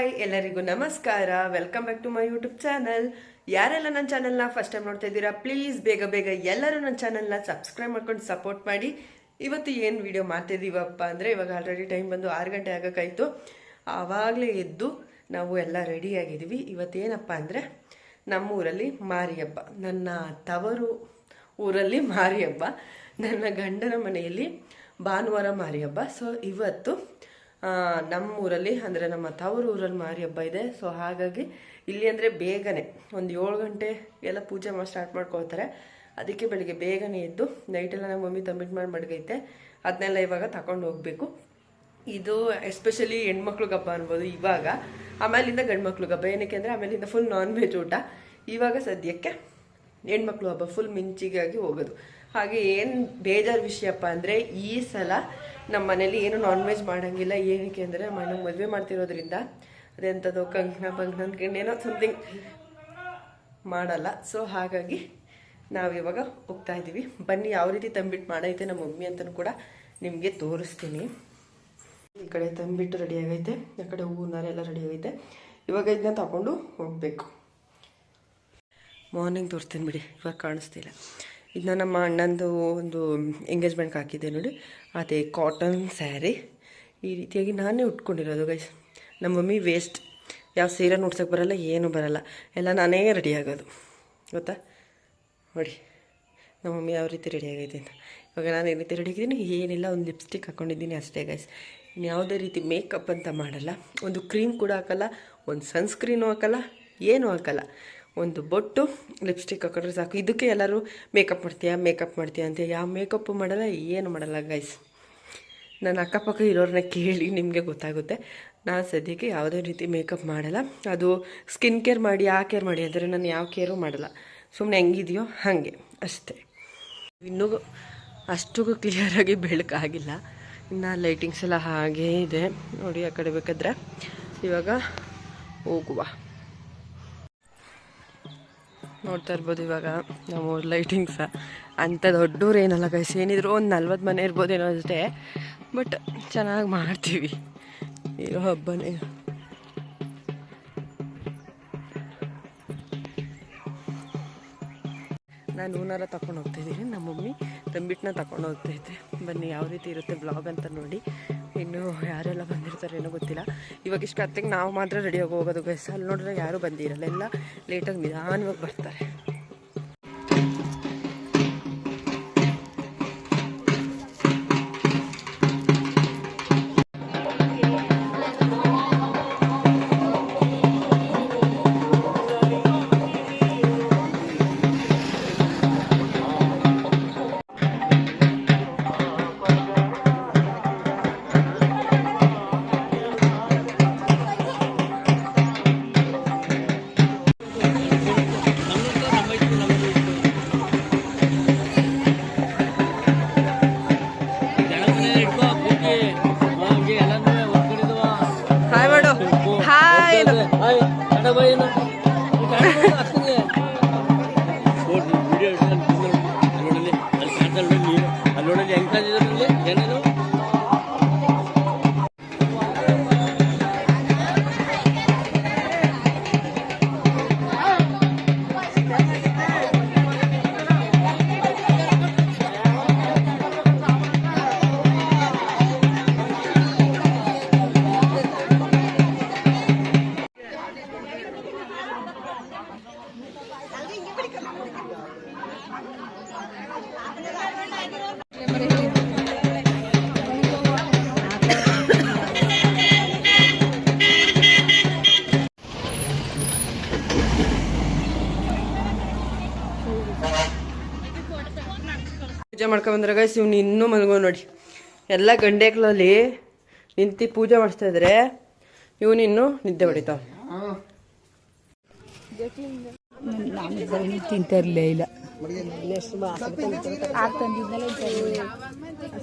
Hi ಎಲ್ಲರಿಗೂ ನಮಸ್ಕಾರ. Welcome back to my YouTube channel. ಯಾರೆಲ್ಲ ನನ್ನ ಚಾನಲ್ನ ಫಸ್ಟ್ ಟೈಮ್ ನೋಡ್ತಾ ಇದ್ದೀರಾ, ಪ್ಲೀಸ್ ಬೇಗ ಬೇಗ ಎಲ್ಲರೂ ನನ್ನ ಚಾನಲ್ನ ಸಬ್ಸ್ಕ್ರೈಬ್ ಮಾಡ್ಕೊಂಡು ಸಪೋರ್ಟ್ ಮಾಡಿ. ಇವತ್ತು ಏನು ವಿಡಿಯೋ ಮಾಡ್ತಿದ್ದೀವಪ್ಪ ಅಂದರೆ, ಇವಾಗ ಆಲ್ರೆಡಿ ಟೈಮ್ ಬಂದು 6 ಗಂಟೆ ಆಗೋಕ್ಕಾಯಿತು. ಆವಾಗಲೇ ಎದ್ದು ನಾವು ಎಲ್ಲ ರೆಡಿಯಾಗಿದ್ದೀವಿ. ಇವತ್ತೇನಪ್ಪ ಅಂದರೆ, ನಮ್ಮೂರಲ್ಲಿ ಮಾರಿ ಹಬ್ಬ, ನನ್ನ ತವರು ಊರಲ್ಲಿ ಮಾರಿ ಹಬ್ಬ, ನನ್ನ ಗಂಡನ ಮನೆಯಲ್ಲಿ ಭಾನುವಾರ ಮಾರಿ ಹಬ್ಬ. ಸೊ ಇವತ್ತು ನಮ್ಮೂರಲ್ಲಿ ಅಂದರೆ ನಮ್ಮ ತವರು ಊರಲ್ಲಿ ಮಾರಿ ಹಬ್ಬ ಇದೆ. ಸೊ ಹಾಗಾಗಿ ಇಲ್ಲಿ ಅಂದರೆ ಬೇಗನೆ ಒಂದು 7 ಗಂಟೆ ಎಲ್ಲ ಪೂಜೆ ಸ್ಟಾರ್ಟ್ ಮಾಡ್ಕೊಳ್ತಾರೆ. ಅದಕ್ಕೆ ಬೆಳಿಗ್ಗೆ ಬೇಗನೆ ಎದ್ದು ನೈಟೆಲ್ಲ ನಮ್ಮ ಮಮ್ಮಿ ತಂಬಿಟ್ಟು ಮಾಡಿ ಮಡಗೈತೆ, ಅದನ್ನೆಲ್ಲ ಇವಾಗ ತಗೊಂಡು ಹೋಗಬೇಕು. ಇದು ಎಸ್ಪೆಷಲಿ ಹೆಣ್ಮಕ್ಳಿಗೆ ಹಬ್ಬ ಅನ್ಬೋದು ಇವಾಗ. ಆಮೇಲಿಂದ ಗಂಡು ಮಕ್ಳಿಗೆ ಹಬ್ಬ. ಏನಕ್ಕೆ ಅಂದರೆ ಆಮೇಲಿಂದ ಫುಲ್ ನಾನ್ ವೆಜ್ ಊಟ. ಇವಾಗ ಸದ್ಯಕ್ಕೆ ಹೆಣ್ಮಕ್ಳು ಹಬ್ಬ ಫುಲ್ ಮಿಂಚಿಗಾಗಿ ಹೋಗೋದು. ಹಾಗೆ ಏನು ಬೇಜಾರು ವಿಷಯಪ್ಪ ಅಂದರೆ, ಈ ಸಲ ನಮ್ಮ ಮನೇಲಿ ಏನು ನಾನ್ ವೆಜ್ ಮಾಡೋಂಗಿಲ್ಲ. ಏನಕ್ಕೆ ಅಂದರೆ ಮನೆ ಮದುವೆ ಮಾಡ್ತಿರೋದ್ರಿಂದ ಅದೆಂಥದ್ದು ಕಂಕಣ ಅಂದ್ಕೊಂಡು ಏನೋ ಸಮಥಿಂಗ್ ಮಾಡಲ್ಲ. ಸೊ ಹಾಗಾಗಿ ನಾವಿವಾಗ ಹೋಗ್ತಾ ಇದ್ದೀವಿ. ಬನ್ನಿ ಯಾವ ರೀತಿ ತಂಬಿಟ್ಟು ಮಾಡೈತೆ ನಮ್ಮ ಮಮ್ಮಿ ಅಂತಲೂ ಕೂಡ ನಿಮಗೆ ತೋರಿಸ್ತೀನಿ. ಈ ಕಡೆ ತಂಬಿಟ್ಟು ರೆಡಿ ಆಗೈತೆ, ಆ ಕಡೆ ಹೂವಿನಾರೆಲ್ಲ ರೆಡಿ ಆಗೈತೆ. ಇವಾಗ ಇದನ್ನ ತಗೊಂಡು ಹೋಗಬೇಕು. ಮಾರ್ನಿಂಗ್ ತೋರಿಸ್ತೀನಿ ಬಿಡಿ, ಇವಾಗ ಕಾಣಿಸ್ತಿಲ್ಲ. ಇದನ್ನ ನಮ್ಮ ಅಣ್ಣಂದು ಒಂದು ಎಂಗೇಜ್ಮೆಂಟ್ಗೆ ಹಾಕಿದ್ದೆ ನೋಡಿ, ಅದೇ ಕಾಟನ್ ಸ್ಯಾರಿ. ಈ ರೀತಿಯಾಗಿ ನಾನೇ ಉಟ್ಕೊಂಡಿರೋದು ಗೈಸ್. ನಮ್ಮ ಮಮ್ಮಿ ವೇಸ್ಟ್, ಯಾವ ಸೀರೆ ಉಡ್ಸೋಕ್ಕೆ ಬರಲ್ಲ, ಏನೂ ಬರಲ್ಲ, ಎಲ್ಲ ನಾನೇ ರೆಡಿ ಆಗೋದು ಗೊತ್ತಾ. ನೋಡಿ ನಮ್ಮ ಮಮ್ಮಿ ಯಾವ ರೀತಿ ರೆಡಿ ಆಗೈತೆ ಅಂತ. ಇವಾಗ ನಾನು ಈ ರೀತಿ ರೆಡಿ ಆಗಿದ್ದೀನಿ, ಏನಿಲ್ಲ, ಒಂದು ಲಿಪ್ಸ್ಟಿಕ್ ಹಾಕ್ಕೊಂಡಿದ್ದೀನಿ ಅಷ್ಟೇ ಗೈಸ್. ಇನ್ನು ಯಾವುದೇ ರೀತಿ ಮೇಕಪ್ ಅಂತ ಮಾಡಲ್ಲ. ಒಂದು ಕ್ರೀಮ್ ಕೂಡ ಹಾಕಲ್ಲ, ಒಂದು ಸನ್ಸ್ಕ್ರೀನು ಹಾಕಲ್ಲ, ಏನೂ ಹಾಕಲ್ಲ. ಒಂದು ಬೊಟ್ಟು ಲಿಪ್ಸ್ಟಿಕ್ ಹಾಕೊಂಡ್ರೆ ಸಾಕು. ಇದಕ್ಕೆ ಎಲ್ಲರೂ ಮೇಕಪ್ ಮಾಡ್ತೀಯಾ ಅಂತ. ಯಾವ ಮೇಕಪ್ಪು ಮಾಡಲ್ಲ, ಏನು ಮಾಡಲ್ಲ ಗೈಸ್. ನನ್ನ ಅಕ್ಕಪಕ್ಕ ಇರೋರನ್ನ ಕೇಳಿ ನಿಮಗೆ ಗೊತ್ತಾಗುತ್ತೆ. ನಾನು ಸದ್ಯಕ್ಕೆ ಯಾವುದೇ ರೀತಿ ಮೇಕಪ್ ಮಾಡಲ್ಲ. ಅದು ಸ್ಕಿನ್ ಕೇರ್ ಮಾಡಿ, ಆ ಕೇರ್ ಮಾಡಿ ಅಂದರೆ ನಾನು ಯಾವ ಕೇರು ಮಾಡಲ್ಲ. ಸುಮ್ಮನೆ ಹೆಂಗಿದೆಯೋ ಹಾಗೆ ಅಷ್ಟೇ. ಇನ್ನೂ ಅಷ್ಟಿಗೂ ಕ್ಲಿಯರಾಗಿ ಬೆಳಕಾಗಿಲ್ಲ. ಇನ್ನು ಲೈಟಿಂಗ್ಸ್ ಎಲ್ಲ ಹಾಗೇ ಇದೆ ನೋಡಿ. ಆ ಕಡೆ ಬೇಕಾದ್ರೆ ಇವಾಗ ಹೋಗುವ. ನೋಡ್ತಾ ಇರ್ಬೋದು ಇವಾಗ ನಾವು ಲೈಟಿಂಗ್ಸ ಅಂಥ ದೊಡ್ಡವ್ರು ಏನಲ್ಲ ಗೈಸ್. ಏನಿದ್ರು ಒಂದು 40 ಮನೆ ಇರ್ಬೋದೇನೋ ಅಷ್ಟೇ. ಬಟ್ ಚೆನ್ನಾಗಿ ಮಾಡ್ತೀವಿ, ಇರೋ ಹಬ್ಬನೇ. ನಾನು ಹೂನಾರ ತಗೊಂಡು ಹೋಗ್ತಾಯಿದ್ದೀನಿ, ನಮ್ಮ ಮಮ್ಮಿ ತಂಬಿಟ್ಟನ್ನ ತಗೊಂಡು ಹೋಗ್ತೈತೆ. ಬನ್ನಿ ಯಾವ ರೀತಿ ಇರುತ್ತೆ ಬ್ಲಾಗ್ ಅಂತ ನೋಡಿ. ಇನ್ನು ಯಾರೆಲ್ಲ ಬಂದಿರ್ತಾರೆ ಏನೋ ಗೊತ್ತಿಲ್ಲ. ಇವಾಗ ಇಷ್ಟು ಕತ್ತಿಗೆ ನಾವು ಮಾತ್ರ ರೆಡಿಯಾಗಿ ಹೋಗೋದು ಗೈಸ್. ಅಲ್ಲಿ ನೋಡಿದ್ರೆ ಯಾರೂ ಬಂದಿರಲ್ಲ, ಎಲ್ಲ ಲೇಟಾಗಿ ನಿಧಾನವಾಗಿ ಬರ್ತಾರೆ. ಪೂಜೆ ಮಾಡ್ಕೊಂಬಂದ್ರೆ ಗೈಸ್, ಇವ್ನು ಇನ್ನೂ ಮಲಗೋ ನೋಡಿ. ಎಲ್ಲ ಗಂಡೆಗಳಲ್ಲಿ ನಿಂತು ಪೂಜೆ ಮಾಡಿಸ್ತಾ ಇದ್ರೆ ಇವನು ಇನ್ನೂ ನಿದ್ದೆ ಹೊಡಿತಾವ. ತಿಂತಿರ್ಲೇ ಇಲ್ಲ.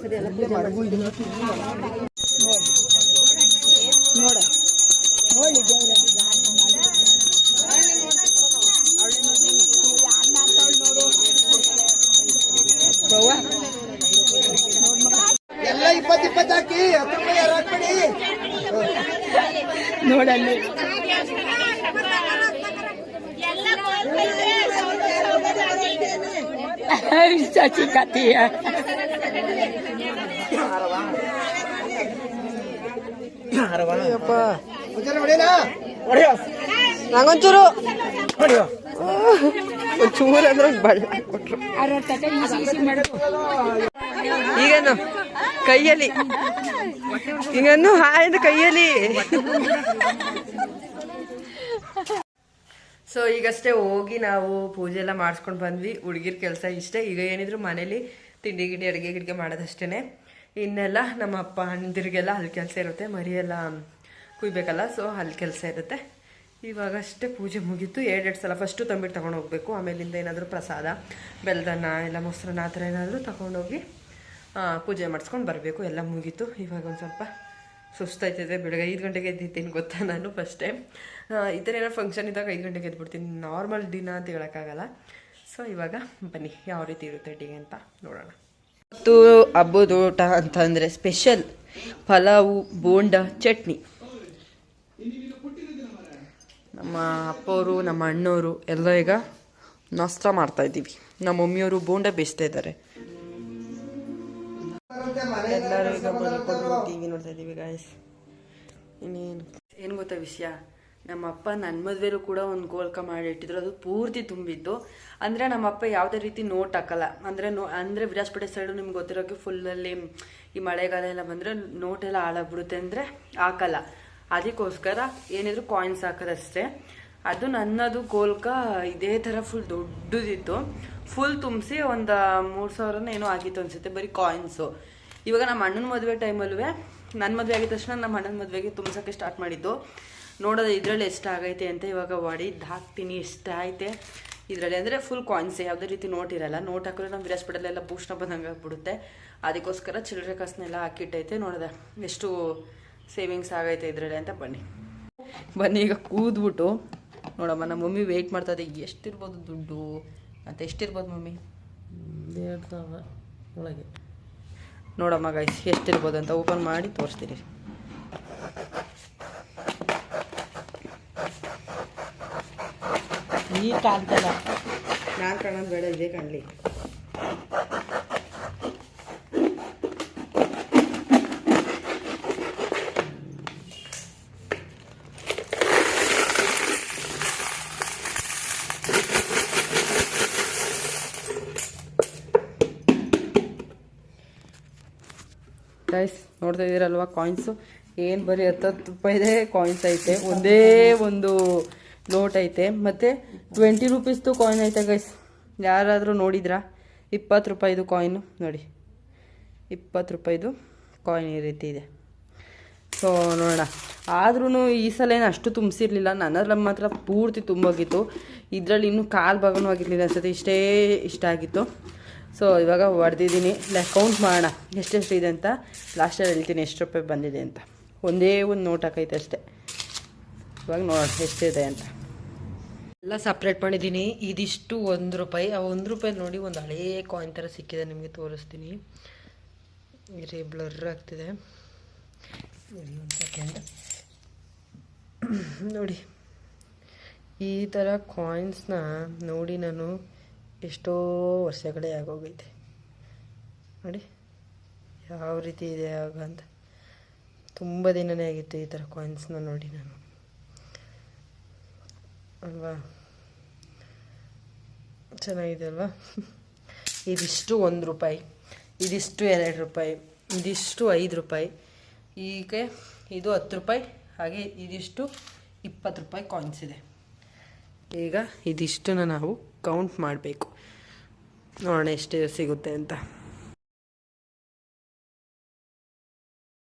ನೋಡ ಎಲ್ಲ 20 ಹಾಕಿ 10 ರೂಪಾಯಿ ಹಾಕ್ಬಿಡಿ. ನೋಡಲ್ಲಿ ಚಿಕ್ಕತ್ತೀಯ ನಂಗೊಂಚೂರು ಒಂಚೂರು ಅಂದ್ರೆ ಬಳ್ಳ ಕೊಟ್ರು. ಈಗೇನು ಕೈಯಲ್ಲಿ ಈಗನ್ನು ಹಾಯ್ದು ಕೈಯಲ್ಲಿ. ಸೊ ಈಗಷ್ಟೇ ಹೋಗಿ ನಾವು ಪೂಜೆ ಎಲ್ಲ ಮಾಡಿಸ್ಕೊಂಡು ಬಂದ್ವಿ. ಹುಡುಗಿರ ಕೆಲಸ ಇಷ್ಟೇ. ಈಗ ಏನಿದ್ರು ಮನೇಲಿ ತಿಂಡಿ ಗಿಂಡಿ ಅಡುಗೆ ಗಿಡಿಗೆ ಮಾಡೋದಷ್ಟೇ. ಇನ್ನೆಲ್ಲ ನಮ್ಮ ಅಪ್ಪ ಅಣ್ಣದಿರಿಗೆಲ್ಲ ಅಲ್ಲಿ ಕೆಲಸ ಇರುತ್ತೆ, ಮರಿಯೆಲ್ಲ ಕುಯ್ಬೇಕಲ್ಲ, ಸೊ ಅಲ್ಲಿ ಕೆಲಸ ಇರುತ್ತೆ. ಇವಾಗಷ್ಟೇ ಪೂಜೆ ಮುಗೀತು. 2 ಸಲ ಫಸ್ಟು ತಂಬಿಟ್ಟು ತೊಗೊಂಡು ಹೋಗ್ಬೇಕು, ಆಮೇಲಿಂದ ಏನಾದರೂ ಪ್ರಸಾದ ಬೆಲ್ಲದನ್ನ ಇಲ್ಲ ಮೊಸರನ್ನ ಆ ಥರ ಏನಾದರೂ ತೊಗೊಂಡೋಗಿ ಪೂಜೆ ಮಾಡಿಸ್ಕೊಂಡು ಬರಬೇಕು. ಎಲ್ಲ ಮುಗೀತು. ಇವಾಗ ಒಂದು ಸ್ವಲ್ಪ ಸುಸ್ತಾಯ್ತದೆ. ಬೆಳಗ್ಗೆ 5 ಗಂಟೆಗೆ ಎದ್ದಿದ್ದೀನಿ ಗೊತ್ತಾ ನಾನು ಫಸ್ಟ್ ಟೈಮ್. ಈ ಥರ ಏನೋ ಫಂಕ್ಷನ್ ಇದ್ದಾಗ 5 ಗಂಟೆಗೆ ಎದ್ಬಿಡ್ತೀನಿ, ನಾರ್ಮಲ್ ದಿನ ಅಂತ ಹೇಳೋಕ್ಕಾಗಲ್ಲ. ಸೊ ಇವಾಗ ಬನ್ನಿ ಯಾವ ರೀತಿ ಇರುತ್ತೆ ಅಡುಗೆ ಅಂತ ನೋಡೋಣ. ಇವತ್ತು ಹಬ್ಬದ ಊಟ ಅಂತಂದರೆ ಸ್ಪೆಷಲ್ ಪಲಾವು, ಬೋಂಡ, ಚಟ್ನಿ. ನಮ್ಮ ಅಪ್ಪವರು ನಮ್ಮ ಅಣ್ಣವರು ಎಲ್ಲ ಈಗ ನಾಷ್ಟ ಮಾಡ್ತಾಯಿದ್ದೀವಿ. ನಮ್ಮ ಮಮ್ಮಿಯವರು ಬೋಂಡ ಬೇಯಿಸ್ತಾ ಇದ್ದಾರೆ. ಎಲ್ಲರೂ ಈಗ ಮಲ್ಕೊಂಡು ಟಿವಿ ನೋಡ್ತಾ ಇದ್ದೀವಿ ಗಾಯ್ಸ್. ಏನು ಗೊತ್ತಾ ವಿಷಯ, ನಮ್ಮ ಅಪ್ಪ ನನ್ನ ಮದುವೆಲೂ ಕೂಡ ಒಂದು ಗೋಲ್ಕ ಮಾಡಿ ಇಟ್ಟಿದ್ರು. ಅದು ಪೂರ್ತಿ ತುಂಬಿತ್ತು. ಅಂದರೆ ನಮ್ಮ ಅಪ್ಪ ಯಾವುದೇ ರೀತಿ ನೋಟ್ ಹಾಕಲ್ಲ. ಅಂದರೆ ವಿರಾಜಪೇಟೆ ಸೈಡು ನಿಮ್ಗೆ ಗೊತ್ತಿರೋಕ್ಕೆ ಫುಲ್ಲಲ್ಲಿ ಈ ಮಳೆಗಾಲ ಎಲ್ಲ ಬಂದರೆ ನೋಟೆಲ್ಲ ಹಾಳಾಗ್ಬಿಡುತ್ತೆ ಅಂದರೆ ಹಾಕಲ್ಲ. ಅದಕ್ಕೋಸ್ಕರ ಏನಿದ್ರು ಕಾಯಿನ್ಸ್ ಹಾಕೋದಷ್ಟೇ. ಅದು ನನ್ನದು ಗೋಲ್ಕ ಇದೇ ಥರ ಫುಲ್ ದೊಡ್ಡದಿತ್ತು. ಫುಲ್ ತುಂಬಿಸಿ ಒಂದು 3,000 ಏನೋ ಆಗಿತ್ತು ಅನಿಸುತ್ತೆ ಬರೀ ಕಾಯಿನ್ಸು. ಇವಾಗ ನಮ್ಮ ಅಣ್ಣನ ಮದುವೆ ಟೈಮಲ್ಲೂ ನನ್ನ ಮದುವೆ ಆಗಿದ ತಕ್ಷಣ ನಮ್ಮ ಅಣ್ಣನ ಮದುವೆಗೆ ತುಂಬಿಸೋಕ್ಕೆ ಸ್ಟಾರ್ಟ್ ಮಾಡಿದ್ದು. ನೋಡೋದು ಇದರಲ್ಲಿ ಎಷ್ಟು ಆಗೈತೆ ಅಂತ ಇವಾಗ ಹೊಡಿದ್ದು ಹಾಕ್ತೀನಿ. ಎಷ್ಟು ಐತೆ ಇದರಲ್ಲಿ ಅಂದರೆ ಫುಲ್ ಕಾಯಿನ್ಸೇ, ಯಾವುದೇ ರೀತಿ ನೋಟ್ ಇರಲ್ಲ. ನೋಟ್ ಹಾಕಿದ್ರೆ ನಮ್ಮ ವಿರಾಜಪೇಟೆಲೆಲ್ಲ ಭೂಷಣ ಬಂದಂಗೆ ಆಗ್ಬಿಡುತ್ತೆ. ಅದಕ್ಕೋಸ್ಕರ ಚಿಲ್ಲರೆ ಕಾಸನ್ನೆಲ್ಲ ಹಾಕಿಟ್ಟೈತೆ. ನೋಡಿದೆ ಎಷ್ಟು ಸೇವಿಂಗ್ಸ್ ಆಗೈತೆ ಇದರಲ್ಲಿ ಅಂತ. ಬನ್ನಿ ಈಗ ಕೂದ್ಬಿಟ್ಟು ನೋಡಮ್ಮ. ನಮ್ಮ ಮಮ್ಮಿ ವೆಯ್ಟ್ ಮಾಡ್ತದೆ. ಎಷ್ಟಿರ್ಬೋದು ದುಡ್ಡು ಅಂತ. ಎಷ್ಟಿರ್ಬೋದು ಮಮ್ಮಿ? 2,000 ಒಳಗೆ. ನೋಡಮ್ಮ ಗೈಸ್ ಎಷ್ಟಿರ್ಬೋದು ಅಂತ ಓಪನ್ ಮಾಡಿ ತೋರಿಸ್ತೀನಿ. ಈ ಕಾಣ್ತಲ್ಲ, ನಾನು ಕಾಣೋದು ಬೇಡ, ಇದೇ ಕಾಣಲಿ. ಗೈಸ್ ನೋಡ್ತಾ ಇದ್ದೀರಲ್ವ ಕಾಯಿನ್ಸು. ಏನು ಬರೀ 10 ರೂಪಾಯಿದೇ ಕಾಯಿನ್ಸ್ ಐತೆ. ಒಂದೇ ಒಂದು ನೋಟ್ ಐತೆ. ಮತ್ತು 20 ರೂಪೀಸ್ದು ಕಾಯಿನ್ ಐತೆ ಗೈಸ್. ಯಾರಾದರೂ ನೋಡಿದ್ರಾ? 20 ರೂಪಾಯಿದು ಕಾಯಿನು ನೋಡಿ. 20 ರೂಪಾಯಿದು ಕಾಯಿನ್ ಈ ರೀತಿ ಇದೆ. ಸೊ ನೋಡೋಣ. ಆದ್ರೂ ಈ ಸಲ ಏನು ಅಷ್ಟು ತುಂಬಿಸಿರ್ಲಿಲ್ಲ. ನನ್ನಲ್ಲಿ ಮಾತ್ರ ಪೂರ್ತಿ ತುಂಬೋಗಿತ್ತು. ಇದರಲ್ಲಿ ಇನ್ನೂ ಕಾಲು ಭಾಗನೂ ಆಗಿರಲಿಲ್ಲ ಅನ್ಸುತ್ತೆ. ಇಷ್ಟ ಆಗಿತ್ತು. ಸೊ ಇವಾಗ ಹೊಡೆದಿದ್ದೀನಿ. ಕೌಂಟ್ ಮಾಡೋಣ ಎಷ್ಟೆಷ್ಟು ಇದೆ ಅಂತ. ಲಾಸ್ಟಲ್ಲಿ ಹೇಳ್ತೀನಿ ಎಷ್ಟು ರೂಪಾಯಿ ಬಂದಿದೆ ಅಂತ. ಒಂದೇ ಒಂದು ನೋಟ್ ಹಾಕೈತೆ ಅಷ್ಟೇ. ಇವಾಗ ನೋಡೋಣ ಎಷ್ಟಿದೆ ಅಂತ. ಎಲ್ಲ ಸಪ್ರೇಟ್ ಮಾಡಿದ್ದೀನಿ. ಇದಿಷ್ಟು 1 ರೂಪಾಯಿ. ಆ 1 ರೂಪಾಯಿ ನೋಡಿ ಒಂದು ಹಳೇ ಕಾಯಿನ್ ಥರ ಸಿಕ್ಕಿದೆ. ನಿಮಗೆ ತೋರಿಸ್ತೀನಿ. ಇರಿ ಬ್ಲರ್ ಆಗ್ತಿದೆ. ಇರಿ ಒಂದು ಸೆಕೆಂಡ್. ನೋಡಿ ಈ ಥರ ಕಾಯಿನ್ಸ್ನ ನೋಡಿ ನಾನು ಎಷ್ಟೋ ವರ್ಷಗಳೇ ಆಗೋಗೈತೆ. ನೋಡಿ ಯಾವ ರೀತಿ ಇದೆ ಆಗ ಅಂತ. ತುಂಬ ದಿನವೇ ಆಗಿತ್ತು ಈ ಥರ ಕಾಯಿನ್ಸ್ನ ನೋಡಿ ನಾನು, ಅಲ್ವಾ? ಚೆನ್ನಾಗಿದೆ ಅಲ್ವಾ? ಇದಿಷ್ಟು 1 ರೂಪಾಯಿ, ಇದಿಷ್ಟು 2 ರೂಪಾಯಿ, ಇದಿಷ್ಟು 5 ರೂಪಾಯಿ, ಈಗ ಇದು 10 ರೂಪಾಯಿ, ಹಾಗೆ ಇದಿಷ್ಟು 20 ರೂಪಾಯಿ ಕಾಯಿನ್ಸ್ ಇದೆ. ಈಗ ಇದಿಷ್ಟನ್ನು ನಾವು ಕೌಂಟ್ ಮಾಡಬೇಕು. ನೋಡೋಣ ಎಷ್ಟು ಸಿಗುತ್ತೆ ಅಂತ.